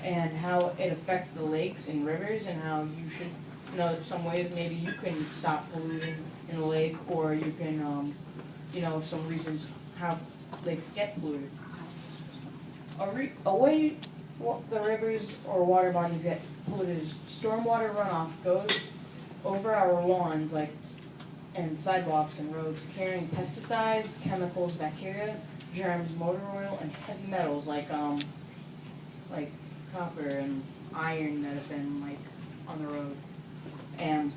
and how it affects the lakes and rivers, and how you should, some ways maybe you can stop polluting in the lake, or you can, some reasons how lakes get polluted. A way the rivers or water bodies get polluted is stormwater runoff goes over our lawns, and sidewalks and roads, carrying pesticides, chemicals, bacteria, germs, motor oil, and heavy metals like copper and iron that have been on the road. And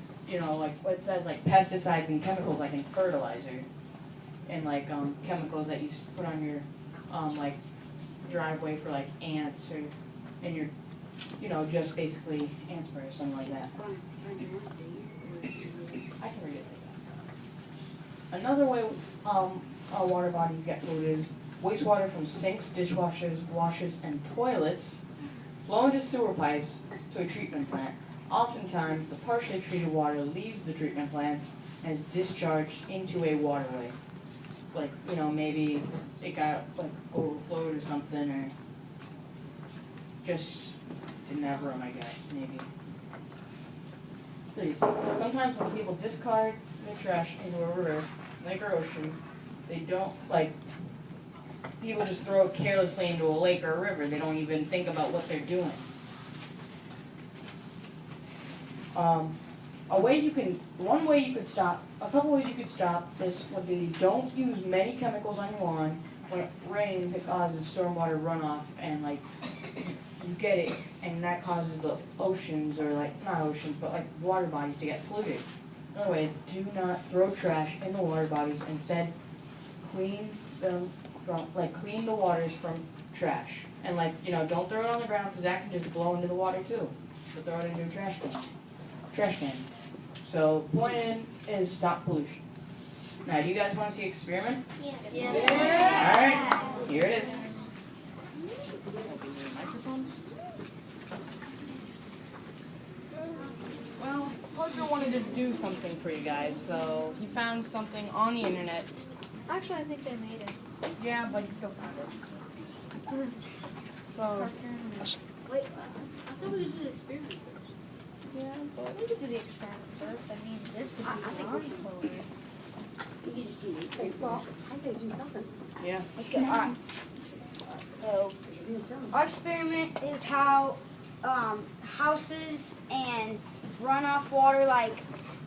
what it says, pesticides and chemicals in fertilizer, and chemicals that you put on your driveway for ants, or and your just basically ant spray or something like that. I can read it like that. Another way our water bodies get polluted is wastewater from sinks, dishwashers, washers, and toilets flow into sewer pipes to a treatment plant. Oftentimes, the partially treated water leaves the treatment plants and is discharged into a waterway. Maybe it got overflowed or something, or just didn't have room, I guess, maybe. Please. Sometimes when people discard their trash into a river, lake, or ocean, they don't, people just throw it carelessly into a lake or a river. They don't even think about what they're doing. A couple ways you could stop this would be, don't use many chemicals on your lawn. When it rains, it causes stormwater runoff, and you get it, and that causes the oceans, or not oceans, but water bodies to get polluted. Another way is, do not throw trash in the water bodies. Instead, clean them from, clean the waters from trash. And don't throw it on the ground, because that can just blow into the water too. So throw it into a trash can. So point in is stop pollution. Now, do you guys want to see an experiment? Yes. All right, here it is. Well, Parker wanted to do something for you guys, so he found something on the internet. Actually, I think they made it. Yeah, but he still found it. So, Wait, I thought we could do the experiment first. yeah, but We could do the experiment first. I mean, this could be I think we should we could just do it. Well, I think do something. yeah. Let's go. All right. So, our experiment is how houses and runoff water, like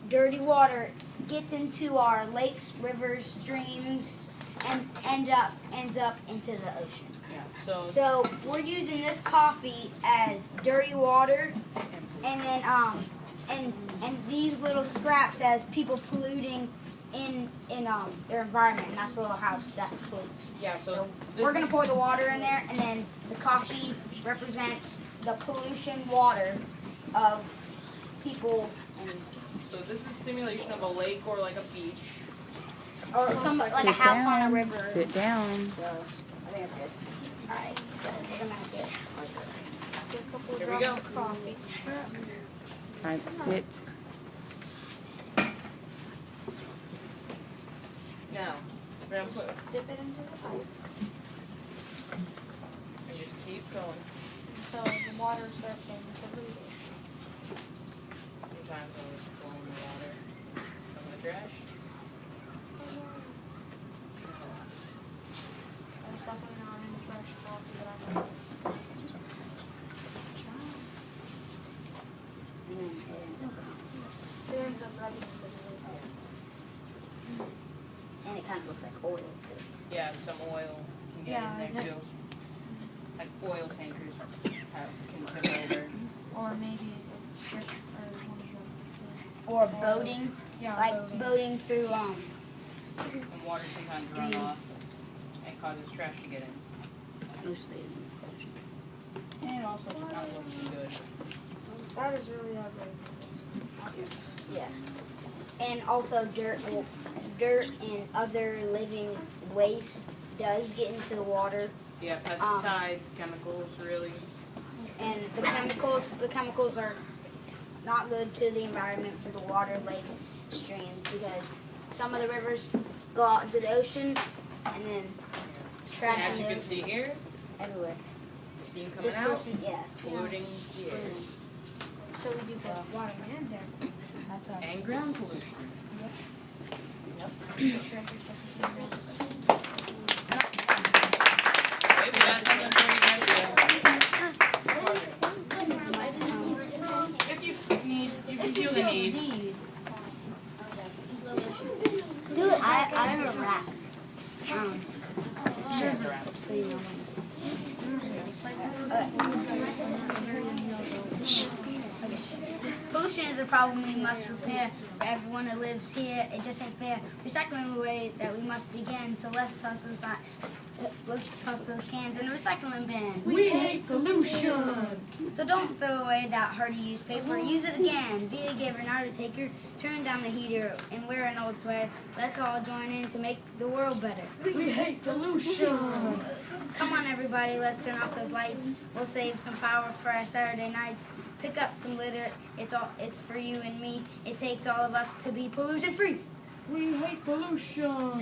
dirty water, gets into our lakes, rivers, streams, and ends up into the ocean. Yeah. So we're using this coffee as dirty water, and then and these little scraps as people polluting in their environment, and that's the little houses that pollutes. Yeah. So We're gonna pour the water in there, and then the coffee represents the pollution water of people, and So this is a simulation of a lake or a beach. or some like a house on a river. Sit down. So I think that's good. All right, so we're gonna get a couple Here we drops go. of coffee. All right, sit. Now, we're gonna put Dip it into the pipe and just keep going. until the water starts getting polluted. Sometimes I'll just flow in the water from the trash. That's definitely not any fresh coffee that I know. It ends up right into the lake. And it kind of looks like oil too. Yeah, some oil can get in there too. Like oil tankers can tip over. Or maybe a ship or one of those. Or boating. Yeah, Like boating through And water sometimes run off and causes trash to get in. mostly in the ocean. And also it's not looking good. That is really ugly. Yeah. And also dirt and other living waste does get into the water. Yeah, pesticides, chemicals, really. And the chemicals are not good to the environment for the water, lakes, streams, because some of the rivers go out into the ocean and then trash And as in you the can see here, everywhere. steam coming out, Dispersing, yeah. polluting the air. So we do both water and air. That's our. And ground pollution. Okay, we got something for you guys to if you feel the need. Do it. I have a rap. So you know. Pollution is a problem we must repair for everyone who lives here. It just ain't fair. Recycling the way that we must begin. So let's toss those cans in the recycling bin. We hate pollution. So don't throw away that hardy used paper. Use it again. Be a giver, not a taker. Turn down the heater and wear an old sweater. Let's all join in to make the world better. We hate pollution. Come on, everybody, let's turn off those lights. We'll save some power for our Saturday nights. Pick up some litter. It's for you and me. It takes all of us to be pollution free. We hate pollution.